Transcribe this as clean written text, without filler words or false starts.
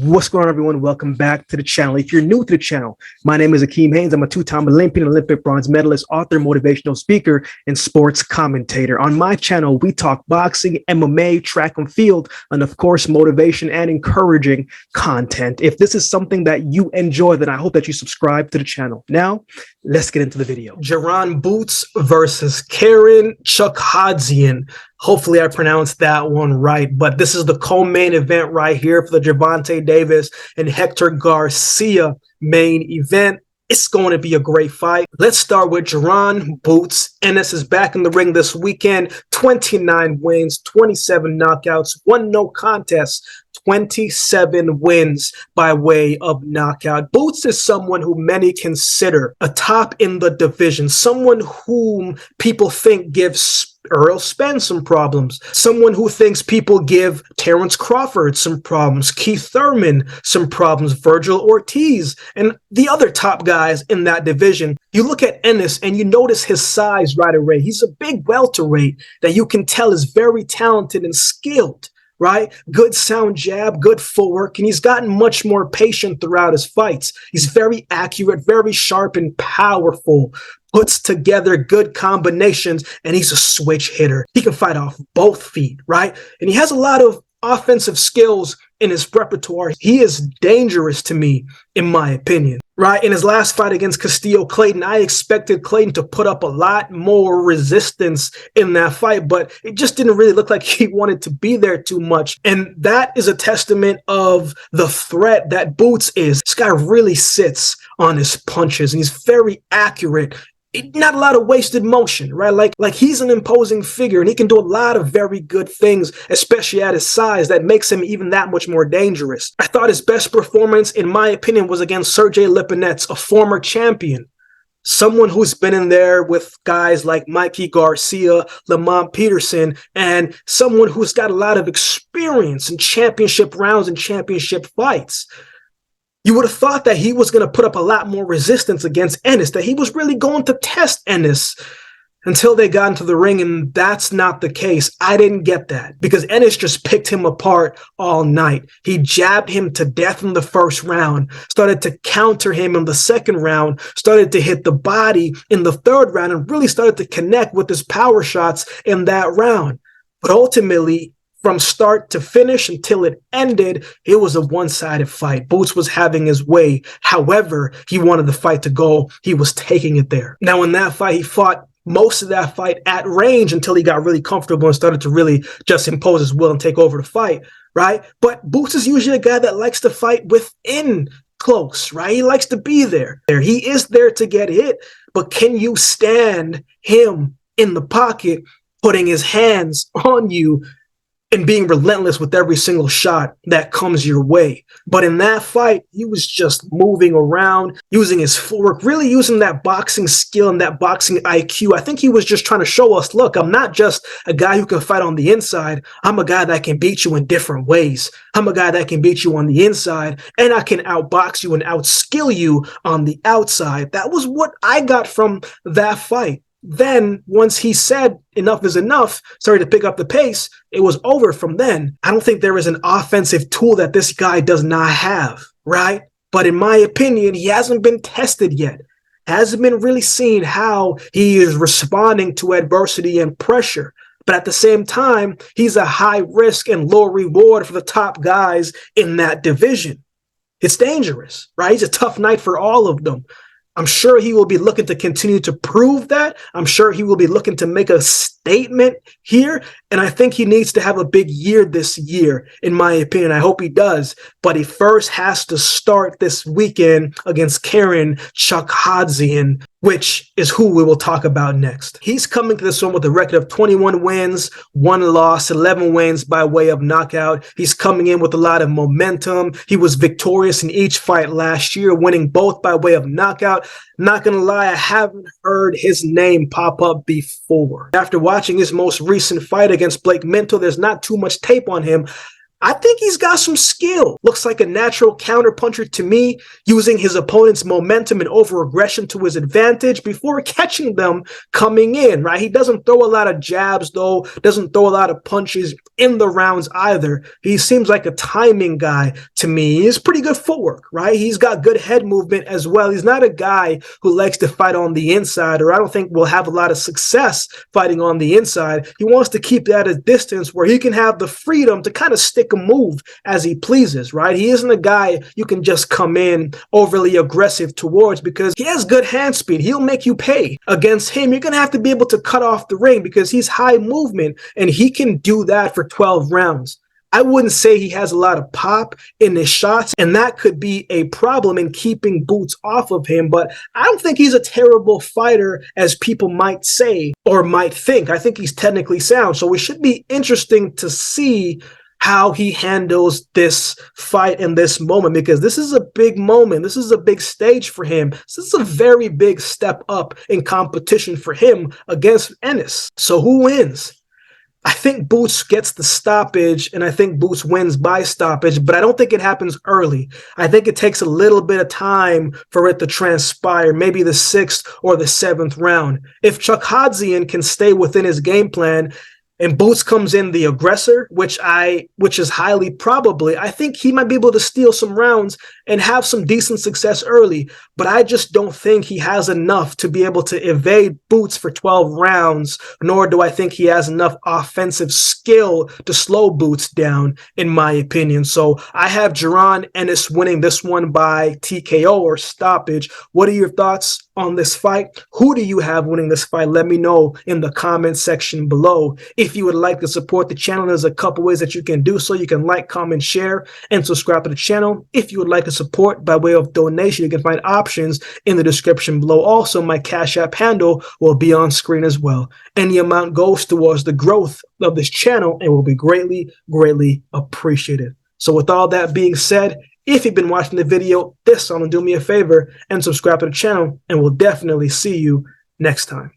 What's going on, everyone? Welcome back to the channel. If you're new to the channel, my name is AkeemHaynes. I'm a two-time Olympian, Olympic bronze medalist, author, motivational speaker, and sports commentator. On my channel, we talk boxing, MMA, track and field, and of course, motivation and encouraging content. If this is something that you enjoy, then I hope that you subscribe to the channel. Now, let's get into the video. Jaron Boots versus Karen Chukhadzhian. Hopefully I pronounced that one right, but this is the co-main event right here for the Gervonta Davis and Hector Garcia main event. It's going to be a great fight. Let's start with Jaron Boots. Ennis is back in the ring this weekend. 29 wins, 27 knockouts, 1 no contest, 27 wins by way of knockout. Boots is someone who many consider a top in the division, someone whom people think gives Earl Spence some problems, someone who thinks people give Terrence Crawford some problems, Keith Thurman some problems, Virgil Ortiz, and the other top guys in that division. You look at Ennis and you notice his size right away. He's a big welterweight that you can tell is very talented and skilled, right? Good sound jab, good footwork, and he's gotten much more patient throughout his fights. He's very accurate, very sharp and powerful, puts together good combinations, and he's a switch hitter. He can fight off both feet, right? And he has a lot of offensive skills in his repertoire. He is dangerous to me, in my opinion, right? In his last fight against Castillo Clayton, I expected Clayton to put up a lot more resistance in that fight, but it just didn't really look like he wanted to be there too much. And that is a testament of the threat that Boots is. This guy really sits on his punches, and he's very accurate. Not a lot of wasted motion, right? Like he's an imposing figure, and he can do a lot of very good things, especially at his size, that makes him even that much more dangerous. I thought his best performance, in my opinion, was against Sergey Lipinets, a former champion, someone who's been in there with guys like Mikey Garcia, Lamont Peterson, and someone who's got a lot of experience in championship rounds and championship fights. You would have thought that he was going to put up a lot more resistance against Ennis, that he was really going to test Ennis until they got into the ring, and that's not the case. I didn't get that because Ennis just picked him apart all night. He jabbed him to death in the first round, started to counter him in the second round, started to hit the body in the third round, and really started to connect with his power shots in that round. But ultimately, from start to finish until it ended, it was a one-sided fight. Boots was having his way. However, he wanted the fight to go. He was taking it there. Now, in that fight, he fought most of that fight at range until he got really comfortable and started to really just impose his will and take over the fight, right? But Boots is usually a guy that likes to fight within close, right? He likes to be there. He is there to get hit, but can you stand him in the pocket, putting his hands on you and being relentless with every single shot that comes your way? But in that fight, he was just moving around, using his footwork, really using that boxing skill and that boxing IQ. I think he was just trying to show us, look, I'm not just a guy who can fight on the inside. I'm a guy that can beat you in different ways. I'm a guy that can beat you on the inside, and I can outbox you and outskill you on the outside. That was what I got from that fight. Then, once he said enough is enough, started to pick up the pace, it was over from then. I don't think there is an offensive tool that this guy does not have, right? But in my opinion, he hasn't been tested yet. Hasn't been really seen how he is responding to adversity and pressure. But at the same time, he's a high risk and low reward for the top guys in that division. It's dangerous, right? It's a tough night for all of them. I'm sure he will be looking to continue to prove that. I'm sure he will be looking to make a statement here. And I think he needs to have a big year this year, in my opinion. I hope he does. But he first has to start this weekend against Karen Chukhadzhian, which is who we will talk about next. He's coming to this one with a record of 21 wins, 1 loss, 11 wins by way of knockout. He's coming in with a lot of momentum. He was victorious in each fight last year, winning both by way of knockout. Not gonna lie, I haven't heard his name pop up before. After watching his most recent fight against Blake Minto, there's not too much tape on him. I think he's got some skill. Looks like a natural counterpuncher to me, using his opponent's momentum and over-aggression to his advantage before catching them coming in, right? He doesn't throw a lot of jabs, though, doesn't throw a lot of punches in the rounds either. He seems like a timing guy to me. He has pretty good footwork, right? He's got good head movement as well. He's not a guy who likes to fight on the inside, or I don't think will have a lot of success fighting on the inside. He wants to keep that at a distance where he can have the freedom to kind of stick a move as he pleases, right? He isn't a guy you can just come in overly aggressive towards, because he has good hand speed. He'll make you pay. Against him, you're going to have to be able to cut off the ring because he's high movement, and he can do that for 12 rounds. I wouldn't say he has a lot of pop in his shots, and that could be a problem in keeping Boots off of him, but I don't think he's a terrible fighter as people might say or might think. I think he's technically sound, so it should be interesting to see how he handles this fight in this moment, because this is a big moment. This is a big stage for him. This is a very big step up in competition for him against Ennis. So who wins? I think Boots gets the stoppage, and I think Boots wins by stoppage, but I don't think it happens early. I think it takes a little bit of time for it to transpire, maybe the 6th or the 7th round. If Chukhadzhian can stay within his game plan, and Boots comes in the aggressor, which is highly probably, I think he might be able to steal some rounds and have some decent success early. But I just don't think he has enough to be able to evade Boots for 12 rounds, nor do I think he has enough offensive skill to slow Boots down, in my opinion. So I have Jaron Ennis winning this one by TKO or stoppage. What are your thoughts on this fight? Who do you have winning this fight? Let me know in the comment section below. If you would like to support the channel, there's a couple ways that you can do so. You can like, comment, share, and subscribe to the channel. If you would like to support by way of donation, you can find options in the description below. Also, my Cash App handle will be on screen as well. Any amount goes towards the growth of this channel and will be greatly, greatly appreciated. So with all that being said, if you've been watching the video this time, do me a favor and subscribe to the channel, and we'll definitely see you next time.